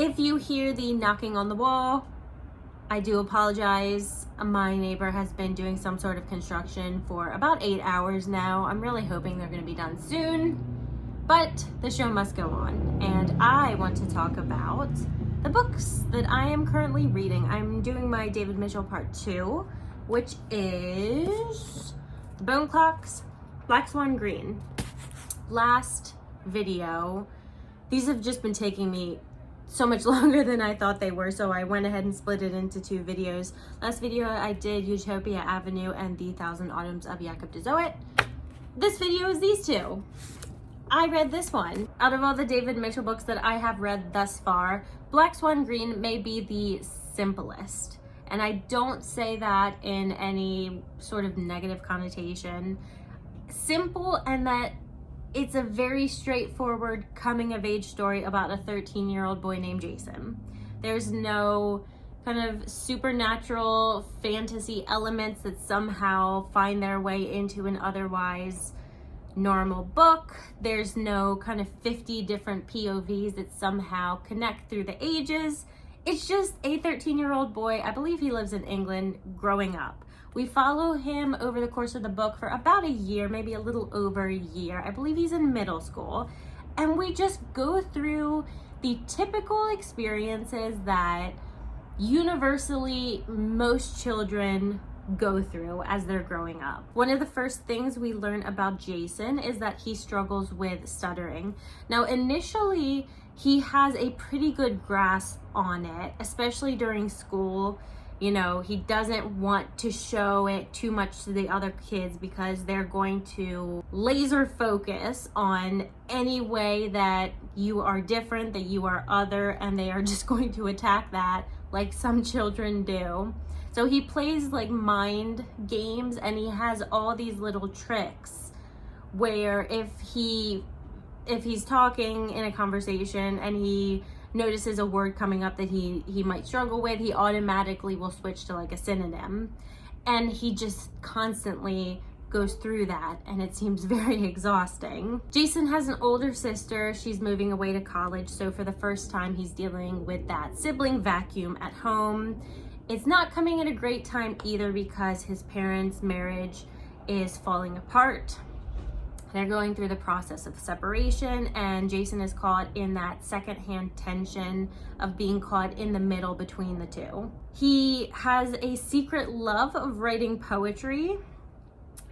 If you hear the knocking on the wall, I do apologize. My neighbor has been doing some sort of construction for about 8 hours now. I'm really hoping they're going to be done soon, but the show must go on. And I want to talk about the books that I am currently reading. I'm doing my David Mitchell part 2, which is The Bone Clocks, Black Swan Green. Last video, these have just been taking me so much longer than I thought they were, so I went ahead and split it into 2 videos. Last video I did Utopia Avenue and The Thousand Autumns of Jacob de Zoet. This video is these 2. I read this one. Out of all the David Mitchell books that I have read thus far, Black Swan Green may be the simplest. And I don't say that in any sort of negative connotation. Simple, and that it's a very straightforward coming-of-age story about a 13-year-old boy named Jason. There's no kind of supernatural fantasy elements that somehow find their way into an otherwise normal book. There's no kind of 50 different POVs that somehow connect through the ages. It's just a 13-year-old boy, I believe he lives in England, growing up. We follow him over the course of the book for about a year, maybe a little over a year. I believe he's in middle school. And we just go through the typical experiences that universally most children go through as they're growing up. One of the first things we learn about Jason is that he struggles with stuttering. Now, initially, he has a pretty good grasp on it, especially during school. You know, he doesn't want to show it too much to the other kids because they're going to laser focus on any way that you are different, that you are other, and they are just going to attack that like some children do. So he plays like mind games, and he has all these little tricks where if he's talking in a conversation and he notices a word coming up that he might struggle with, he automatically will switch to like a synonym. And he just constantly goes through that, and it seems very exhausting. Jason has an older sister. She's moving away to college, so for the first time he's dealing with that sibling vacuum at home. It's not coming at a great time either because his parents' marriage is falling apart. They're going through the process of separation, and Jason is caught in that secondhand tension of being caught in the middle between the two. He has a secret love of writing poetry,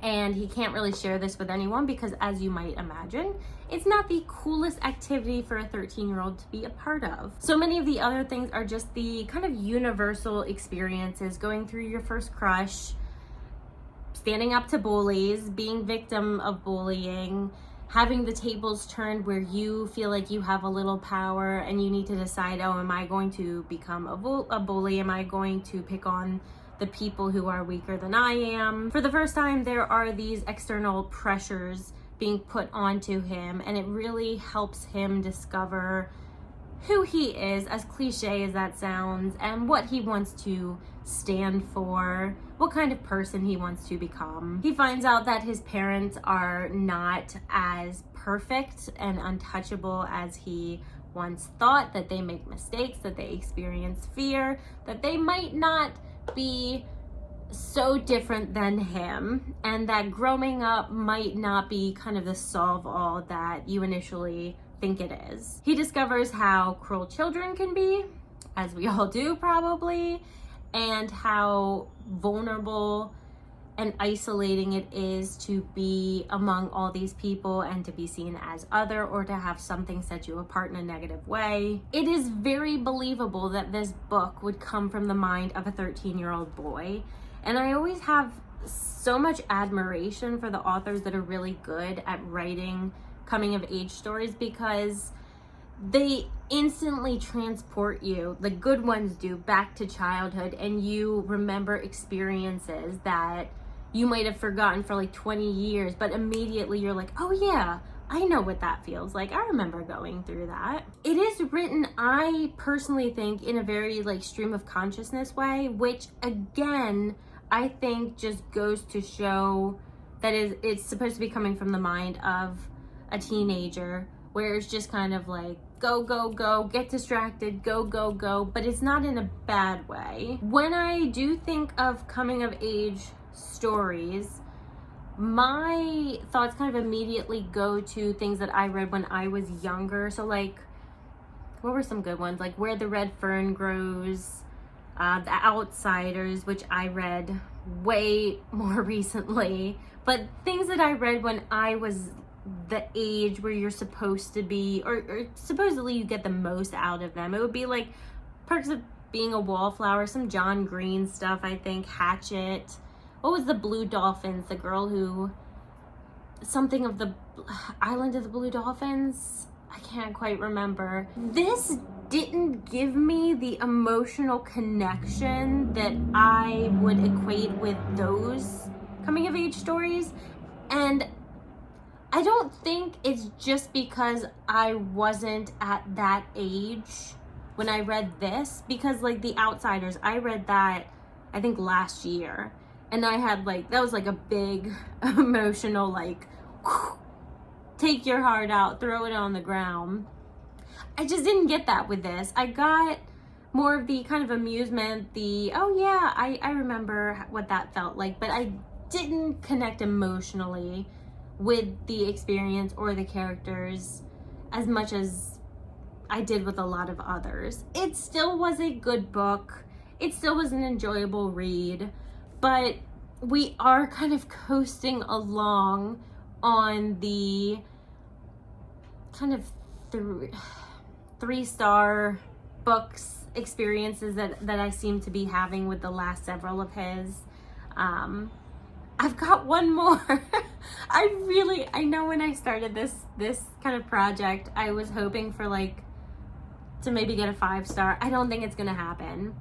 and he can't really share this with anyone because, as you might imagine, it's not the coolest activity for a 13-year-old to be a part of. So many of the other things are just the kind of universal experiences: going through your first crush, standing up to bullies, being victim of bullying, having the tables turned where you feel like you have a little power and you need to decide, oh, am I going to become a bully? Am I going to pick on the people who are weaker than I am? For the first time, there are these external pressures being put onto him, and it really helps him discover who he is, as cliche as that sounds, and what he wants to stand for, what kind of person he wants to become. He finds out that his parents are not as perfect and untouchable as he once thought, that they make mistakes, that they experience fear, that they might not be so different than him, and that growing up might not be kind of the solve-all that you initially think it is. He discovers how cruel children can be, as we all do probably, and how vulnerable and isolating it is to be among all these people and to be seen as other, or to have something set you apart in a negative way. It is very believable that this book would come from the mind of a 13-year-old boy, and I always have so much admiration for the authors that are really good at writing coming of age stories, because they instantly transport you, the good ones do, back to childhood, and you remember experiences that you might have forgotten for like 20 years, but immediately you're like, oh yeah, I know what that feels like. I remember going through that. It is written, I personally think, in a very like stream of consciousness way, which again, I think just goes to show that it's supposed to be coming from the mind of a teenager, where it's just kind of like go, go, go, get distracted, go, go, go, but it's not in a bad way. When I do think of coming of age stories, my thoughts kind of immediately go to things that I read when I was younger. So like, what were some good ones? Like Where the Red Fern Grows, The Outsiders, which I read way more recently, but things that I read when I was the age where you're supposed to be, or supposedly you get the most out of them. It would be like Perks of Being a Wallflower, some John Green stuff, I think, Hatchet. What was the Blue Dolphins? The girl who, something of the Island of the Blue Dolphins? I can't quite remember. This didn't give me the emotional connection that I would equate with those coming of age stories. And I don't think it's just because I wasn't at that age when I read this, because like The Outsiders, I read that I think last year. And I had like, that was like a big emotional, like, take your heart out, throw it on the ground. I just didn't get that with this. I got more of the kind of amusement, the, oh yeah, I remember what that felt like, but I didn't connect emotionally with the experience or the characters as much as I did with a lot of others. It still was a good book. It still was an enjoyable read. But we are kind of coasting along on the kind of three-star books experiences that I seem to be having with the last several of his. I've got one more. I know when I started this kind of project, I was hoping for like to maybe get a 5-star. I don't think it's gonna happen.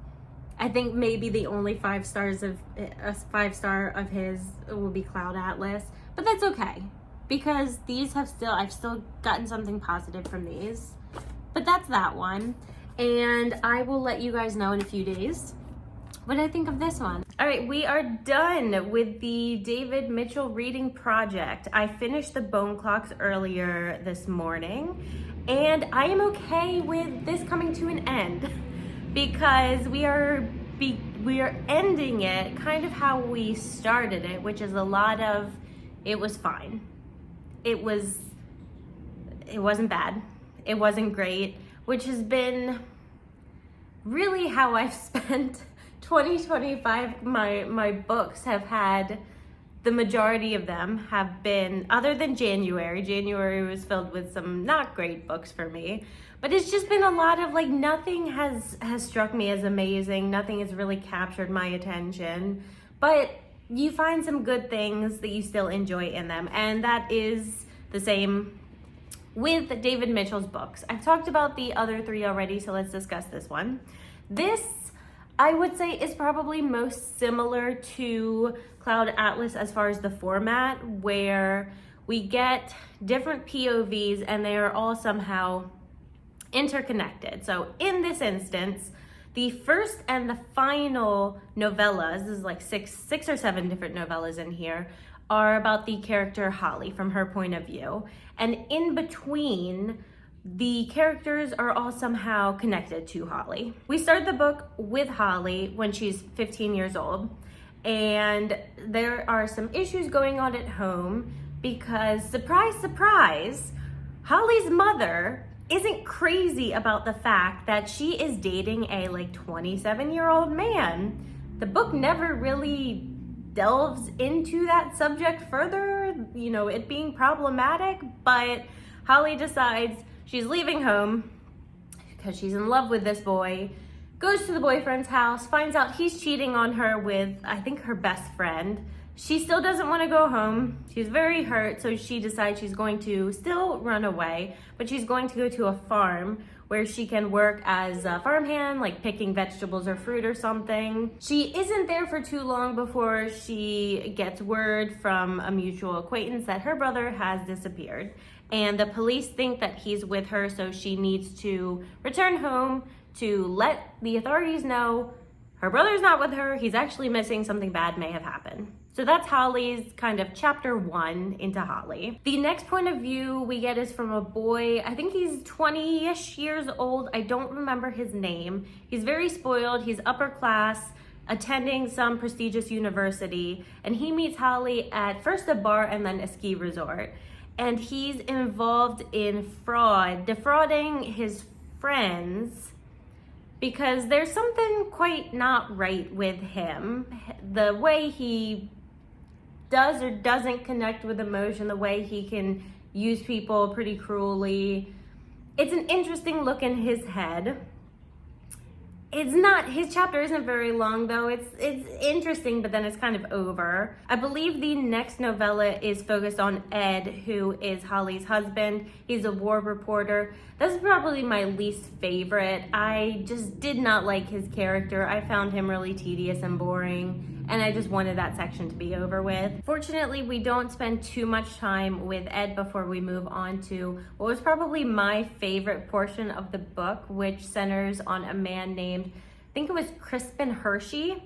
I think maybe the only 5 stars of a 5-star of his will be Cloud Atlas, but that's okay because I've still gotten something positive from these. But that's that one, and I will let you guys know in a few days what I think of this one. All right, we are done with the David Mitchell reading project. I finished the Bone Clocks earlier this morning, and I am okay with this coming to an end because we are ending it kind of how we started it, which is a lot of, it was fine. It wasn't bad. It wasn't great, which has been really how I've spent 2025. My books have had, the majority of them have been, other than January. January was filled with some not great books for me, but it's just been a lot of like, nothing has struck me as amazing. Nothing has really captured my attention, but you find some good things that you still enjoy in them. And that is the same with David Mitchell's books. I've talked about the other 3 already, so let's discuss this one. This, I would say, is probably most similar to Cloud Atlas as far as the format, where we get different POVs and they are all somehow interconnected. So in this instance, the first and the final novellas, this is like six or 7 different novellas in here, are about the character Holly from her point of view. And in between, the characters are all somehow connected to Holly. We start the book with Holly when she's 15 years old, and there are some issues going on at home because, surprise, surprise, Holly's mother isn't crazy about the fact that she is dating a like 27-year-old man. The book never really delves into that subject further, you know, it being problematic, but Holly decides she's leaving home because she's in love with this boy, goes to the boyfriend's house, finds out he's cheating on her with, I think, her best friend. She still doesn't want to go home. She's very hurt, so she decides she's going to still run away, but she's going to go to a farm where she can work as a farmhand, like picking vegetables or fruit or something. She isn't there for too long before she gets word from a mutual acquaintance that her brother has disappeared. And the police think that he's with her, so she needs to return home to let the authorities know her brother's not with her, he's actually missing, something bad may have happened. So that's Holly's kind of chapter 1 into Holly. The next point of view we get is from a boy, I think he's 20-ish years old. I don't remember his name. He's very spoiled, he's upper class, attending some prestigious university, and he meets Holly at first a bar and then a ski resort. And he's involved in fraud, defrauding his friends, because there's something quite not right with him. The way he does or doesn't connect with emotion, the way he can use people pretty cruelly. It's an interesting look in his head. His chapter isn't very long though. It's interesting, but then it's kind of over. I believe the next novella is focused on Ed, who is Holly's husband. He's a war reporter. That's probably my least favorite. I just did not like his character. I found him really tedious and boring, and I just wanted that section to be over with. Fortunately, we don't spend too much time with Ed before we move on to what was probably my favorite portion of the book, which centers on a man named, I think it was Crispin Hershey.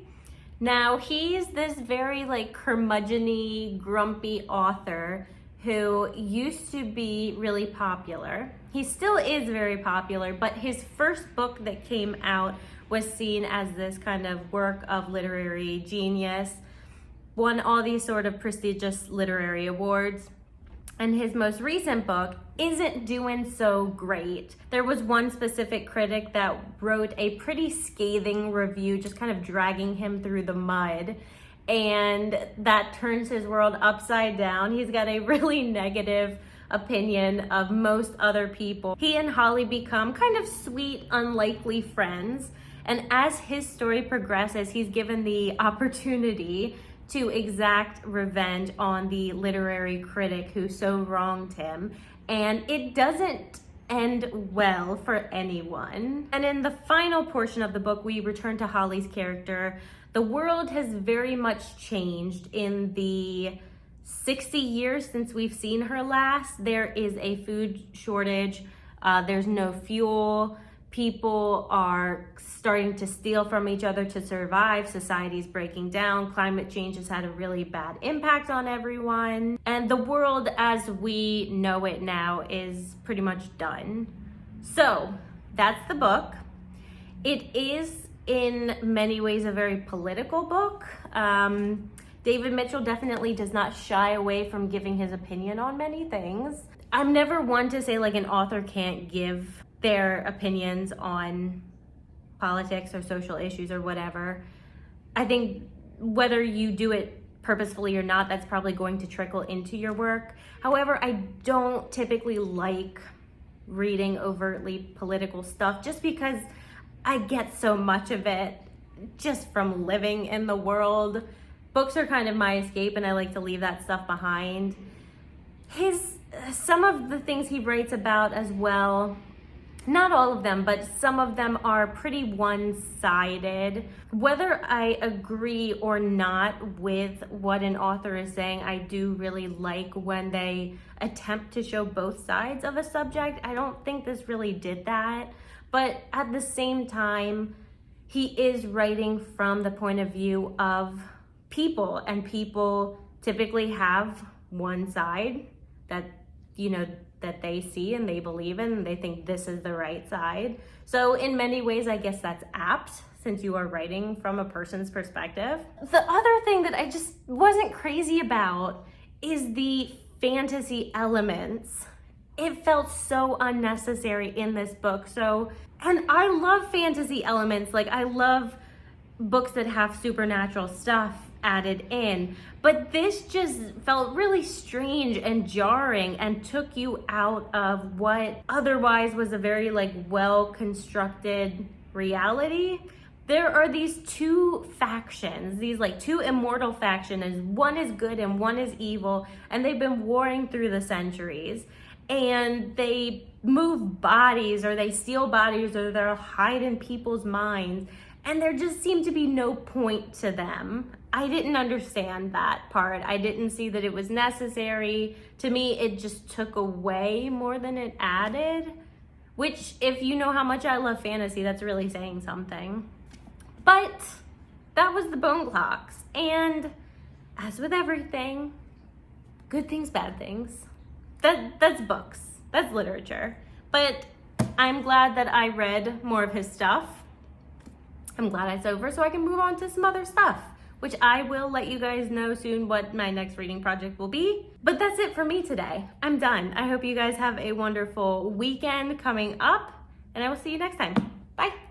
Now, he's this very curmudgeon-y, grumpy author who used to be really popular. He still is very popular, but his first book that came out was seen as this kind of work of literary genius, won all these sort of prestigious literary awards. And his most recent book isn't doing so great. There was one specific critic that wrote a pretty scathing review, just kind of dragging him through the mud. And that turns his world upside down. He's got a really negative opinion of most other people. He and Holly become kind of sweet, unlikely friends. And as his story progresses, he's given the opportunity to exact revenge on the literary critic who so wronged him. And it doesn't end well for anyone. And in the final portion of the book, we return to Holly's character. The world has very much changed in the 60 years since we've seen her last. There is a food shortage. There's no fuel. People are starting to steal from each other to survive. Society's breaking down. Climate change has had a really bad impact on everyone. And the world as we know it now is pretty much done. So that's the book. It is in many ways a very political book. David Mitchell definitely does not shy away from giving his opinion on many things. I'm never one to say an author can't give their opinions on politics or social issues or whatever. I think whether you do it purposefully or not, that's probably going to trickle into your work. However, I don't typically like reading overtly political stuff just because I get so much of it just from living in the world. Books are kind of my escape, and I like to leave that stuff behind. Some of the things he writes about as well, not all of them, but some of them are pretty one-sided. Whether I agree or not with what an author is saying, I do really like when they attempt to show both sides of a subject. I don't think this really did that, but at the same time, he is writing from the point of view of people, and people typically have one side that that they see and they believe in, and they think this is the right side. So in many ways, I guess that's apt since you are writing from a person's perspective. The other thing that I just wasn't crazy about is the fantasy elements. It felt so unnecessary in this book. And I love fantasy elements. I love books that have supernatural stuff added in, but this just felt really strange and jarring and took you out of what otherwise was a very well-constructed reality. There are these two factions, these two immortal factions. One is good and one is evil, and they've been warring through the centuries, and they move bodies, or they steal bodies, or they'll hide in people's minds, and there just seemed to be no point to them. I didn't understand that part. I didn't see that it was necessary. To me, it just took away more than it added, which, if you know how much I love fantasy, that's really saying something. But that was the Bone Clocks. And as with everything, good things, bad things. That's books. That's literature. But I'm glad that I read more of his stuff. I'm glad it's over so I can move on to some other stuff, which I will let you guys know soon what my next reading project will be. But that's it for me today. I'm done. I hope you guys have a wonderful weekend coming up, and I will see you next time. Bye.